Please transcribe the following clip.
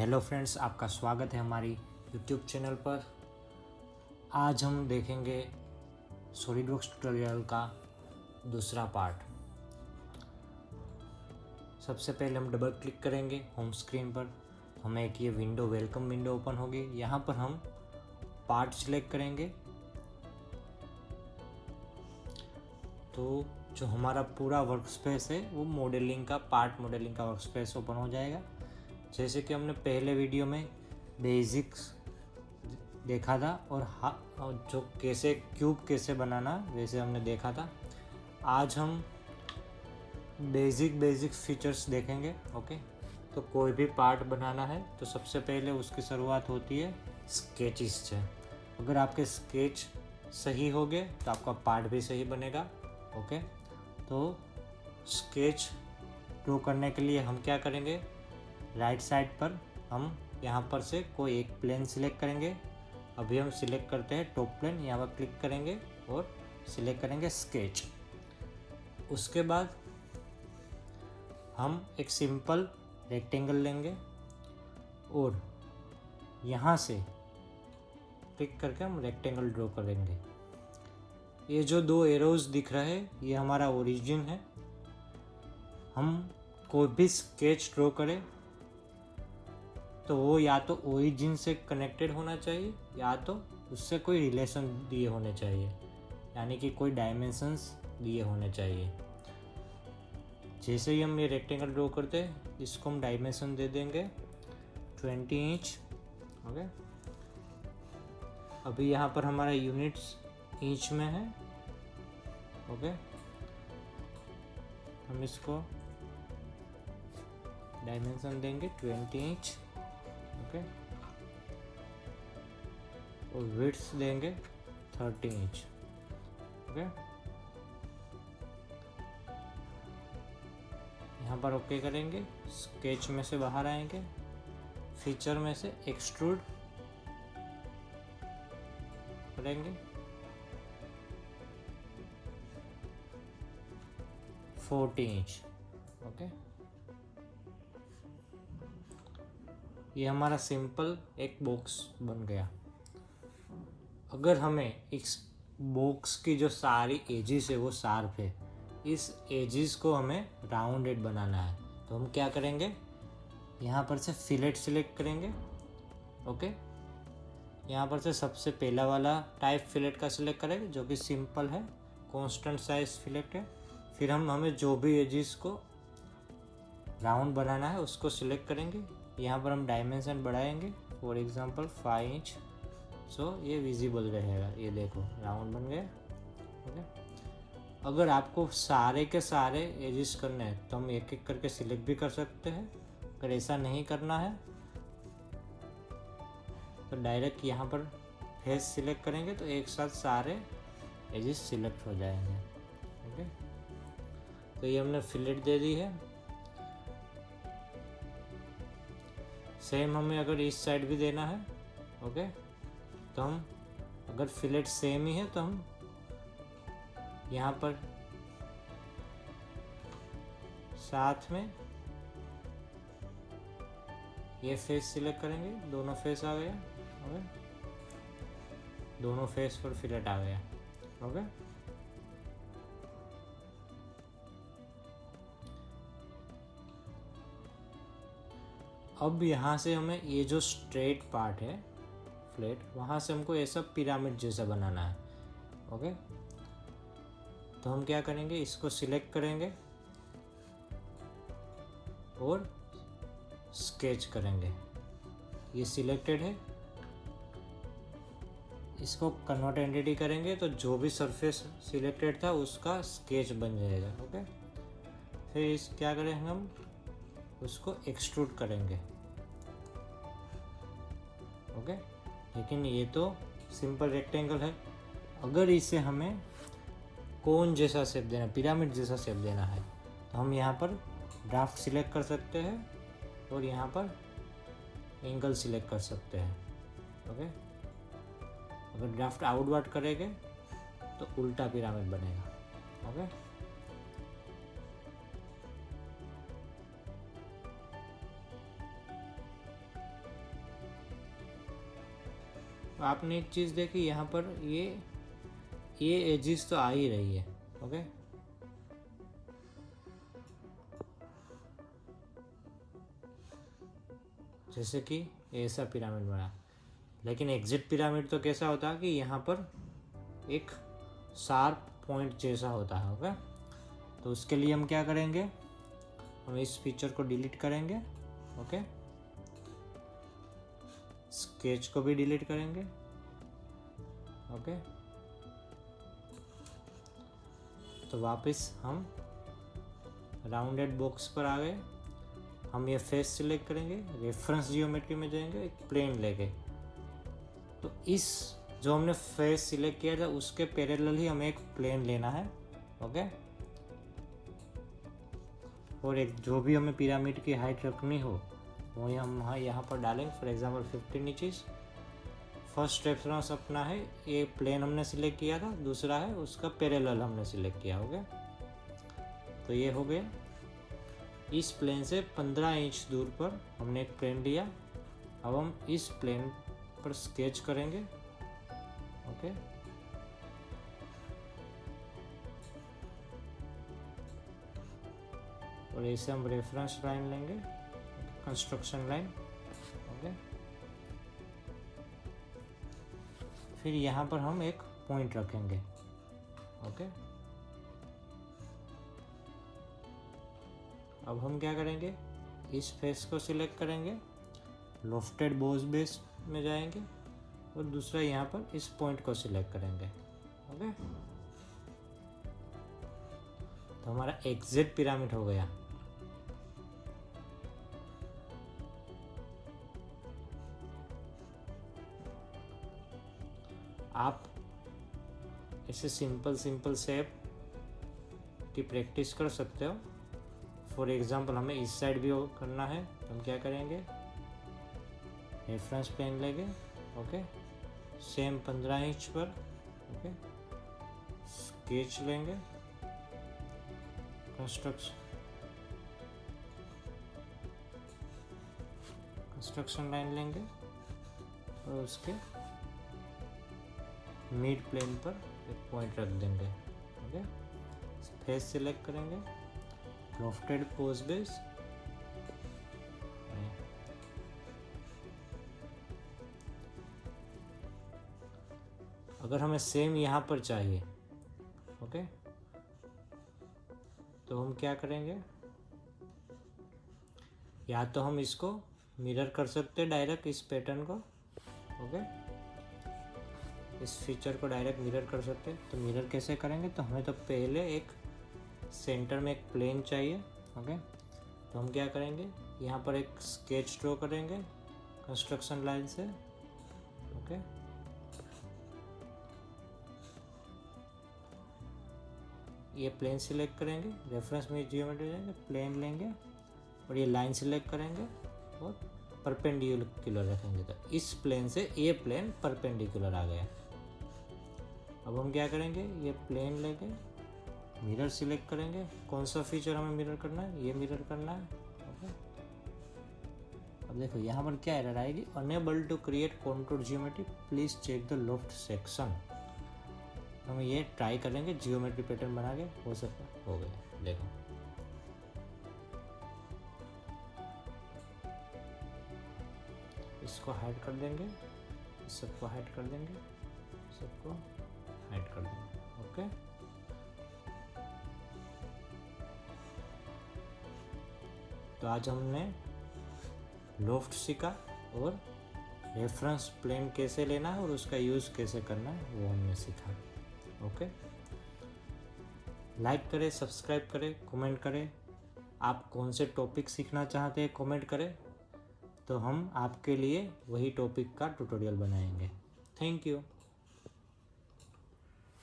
Hello friends, आपका स्वागत है हमारी यूट्यूब चैनल पर। आज हम देखेंगे सॉलिडवर्क्स ट्यूटोरियल का दूसरा पार्ट। सबसे पहले हम डबल क्लिक करेंगे होम स्क्रीन पर। हमें एक ये विंडो, वेलकम विंडो ओपन होगी। यहाँ पर हम पार्ट सिलेक्ट करेंगे तो जो हमारा पूरा वर्कस्पेस है वो मॉडलिंग का वर्कस्पेस ओपन हो जाएगा। जैसे कि हमने पहले वीडियो में बेसिक्स देखा था और जो कैसे क्यूब कैसे बनाना वैसे हमने देखा था। आज हम बेसिक फीचर्स देखेंगे। ओके, तो कोई भी पार्ट बनाना है तो सबसे पहले उसकी शुरुआत होती है स्केचेस से। अगर आपके स्केच सही हो गए तो आपका पार्ट भी सही बनेगा। ओके, तो स्केच ड्रॉ करने के लिए हम क्या करेंगे, राइट साइड पर हम यहाँ पर से कोई एक प्लेन सिलेक्ट करेंगे। अभी हम सिलेक्ट करते हैं टॉप प्लेन, यहाँ पर क्लिक करेंगे और सिलेक्ट करेंगे स्केच। उसके बाद हम एक सिंपल रेक्टेंगल लेंगे और यहाँ से क्लिक करके हम रेक्टेंगल ड्रॉ करेंगे। ये जो दो एरोज दिख रहे हैं ये हमारा ओरिजिन है। हम कोई भी स्केच ड्रॉ करें तो वो या तो ओरिजिन से कनेक्टेड होना चाहिए या तो उससे कोई रिलेशन दिए होने चाहिए, यानी कि कोई डायमेंशंस दिए होने चाहिए। जैसे ही हम ये रेक्टेंगल ड्रॉ करते हैं इसको हम डायमेंशन दे देंगे 20 इंच। ओके, अभी यहाँ पर हमारा यूनिट्स इंच में है। ओके, हम इसको डायमेंशन देंगे 20 इंच। ओके, और विड्थ देंगे 30 इंच। ओके, यहाँ पर ओके करेंगे। स्केच में से बाहर आएंगे, फीचर में से एक्सट्रूड करेंगे 40 इंच। ओके, ये हमारा सिंपल एक बॉक्स बन गया। अगर हमें इस बॉक्स की जो सारी एजिस है वो शार्प है, इस एजिस को हमें राउंडेड बनाना है, तो हम क्या करेंगे, यहाँ पर से फिलेट सिलेक्ट करेंगे। ओके, यहाँ पर से सबसे पहला वाला टाइप फिलेट का सिलेक्ट करेंगे जो कि सिंपल है, कांस्टेंट साइज फिलेट है। फिर हमें जो भी एजिस को राउंड बनाना है उसको सिलेक्ट करेंगे। यहाँ पर हम डायमेंशन बढ़ाएंगे, फॉर एग्जांपल 5 इंच। सो ये विजिबल रहेगा। ये देखो राउंड बन गया। ओके, अगर आपको सारे के सारे एजिस करने हैं तो हम एक एक करके सिलेक्ट भी कर सकते हैं। अगर ऐसा नहीं करना है तो डायरेक्ट यहाँ पर फेस सिलेक्ट करेंगे तो एक साथ सारे एजिस सिलेक्ट हो जाएंगे। ओके, तो ये हमने फिलेट दे दी है। सेम हमें अगर इस साइड भी देना है, ओके, तो हम अगर फिलेट सेम ही है तो हम यहाँ पर साथ में ये फेस सिलेक्ट करेंगे। दोनों फेस आ गया। ओके, दोनों फेस पर फिलेट आ गया। ओके, अब यहाँ से हमें ये जो स्ट्रेट पार्ट है फ्लैट, वहाँ से हमको ऐसा पिरामिड जैसा बनाना है। ओके, तो हम क्या करेंगे, इसको सिलेक्ट करेंगे और स्केच करेंगे। ये सिलेक्टेड है, इसको कन्वर्ट एंटिटी करेंगे तो जो भी सरफेस सिलेक्टेड था उसका स्केच बन जाएगा। ओके, फिर इस क्या करेंगे, हम उसको एक्सट्रूड करेंगे। ओके, लेकिन ये तो सिंपल रेक्टेंगल है। अगर इसे हमें कोन जैसा शेप देना, पिरामिड जैसा शेप देना है तो हम यहाँ पर ड्राफ्ट सिलेक्ट कर सकते हैं और यहाँ पर एंगल सिलेक्ट कर सकते हैं। ओके, अगर ड्राफ्ट आउटवर्ड करेंगे तो उल्टा पिरामिड बनेगा। ओके, आपने एक चीज़ देखी, यहाँ पर ये एजिस तो आ ही रही है। ओके, जैसे कि ऐसा पिरामिड बना, लेकिन एग्जिट पिरामिड तो कैसा होता है कि यहाँ पर एक शार्प पॉइंट जैसा होता है। ओके, तो उसके लिए हम क्या करेंगे, हम इस फीचर को डिलीट करेंगे। ओके, स्केच को भी डिलीट करेंगे। ओके, तो वापस हम राउंडेड बॉक्स पर आ गए। हम ये फेस सिलेक्ट करेंगे, रेफरेंस जियोमेट्री में जाएंगे, एक प्लेन लेके, तो इस जो हमने फेस सिलेक्ट किया था उसके पैरेलल ही हमें एक प्लेन लेना है। ओके, और एक जो भी हमें पिरामिड की हाइट रखनी हो वो हम यहाँ पर डालेंगे। For example 15 inches. First reference अपना है, ये प्लेन हमने सिलेक्ट किया था, दूसरा है उसका पैरेलल हमने सिलेक्ट किया। हो गया, तो ये हो गया। इस प्लेन से 15 इंच दूर पर हमने एक प्लेन लिया। अब हम इस प्लेन पर स्केच करेंगे। ओके, और ऐसे हम रेफरेंस लाइन लेंगे, कंस्ट्रक्शन लाइन। ओके, फिर यहाँ पर हम एक पॉइंट रखेंगे। ओके, अब हम क्या करेंगे, इस फेस को सिलेक्ट करेंगे, लॉफ्टेड बॉस बेस में जाएंगे, और दूसरा यहाँ पर इस पॉइंट को सिलेक्ट करेंगे। ओके, तो हमारा एग्जिट पिरामिड हो गया। आप ऐसे सिंपल शेप की प्रैक्टिस कर सकते हो। फॉर एग्जांपल हमें इस साइड भी करना है, तो हम क्या करेंगे, रेफरेंस प्लेन लेंगे। ओके, सेम 15 इंच पर। ओके, स्केच लेंगे, कंस्ट्रक्शन लाइन लेंगे, और उसके मिड प्लेन पर एक पॉइंट रख देंगे। ओके, फेस सिलेक्ट करेंगे, लॉफ्टेड पोज बेस, अगर हमें सेम यहाँ पर चाहिए। ओके, तो हम क्या करेंगे, या तो हम इसको मिरर कर सकते हैं डायरेक्ट इस पैटर्न को। ओके, इस फीचर को डायरेक्ट मिरर कर सकते हैं। तो मिरर कैसे करेंगे, तो हमें तो पहले एक सेंटर में एक प्लेन चाहिए। ओके, तो हम क्या करेंगे, यहाँ पर एक स्केच ड्रॉ करेंगे कंस्ट्रक्शन लाइन से। ओके, ये प्लेन सिलेक्ट करेंगे, रेफरेंस में जियोमेट्री जाएंगे, प्लेन लेंगे, और ये लाइन सिलेक्ट करेंगे और परपेंडिकुलर रखेंगे। तो इस प्लेन से ये प्लेन परपेंडिकुलर आ गया। अब हम क्या करेंगे, ये प्लेन लेंगे, मिरर सिलेक्ट करेंगे, कौन सा फीचर हमें मिरर करना है, ये मिरर करना है। ओके, अब देखो यहाँ पर क्या एरर आएगी, unable to create contour geometry, please check the loft section. हम ये ट्राई करेंगे, जियोमेट्री पैटर्न बना के, हो सकता हो गया। देखो इसको हाइड कर देंगे, इस सबको हाइड कर देंगे, सबको हाइड कर देंगे। ओके, तो आज हमने लोफ्ट सीखा और रेफरेंस प्लेन कैसे लेना है और उसका यूज़ कैसे करना है वो हमने सीखा। ओके, लाइक करें, सब्सक्राइब करें, कमेंट करें। आप कौन से टॉपिक सीखना चाहते हैं कमेंट करें, तो हम आपके लिए वही टॉपिक का ट्यूटोरियल बनाएंगे। Thank you.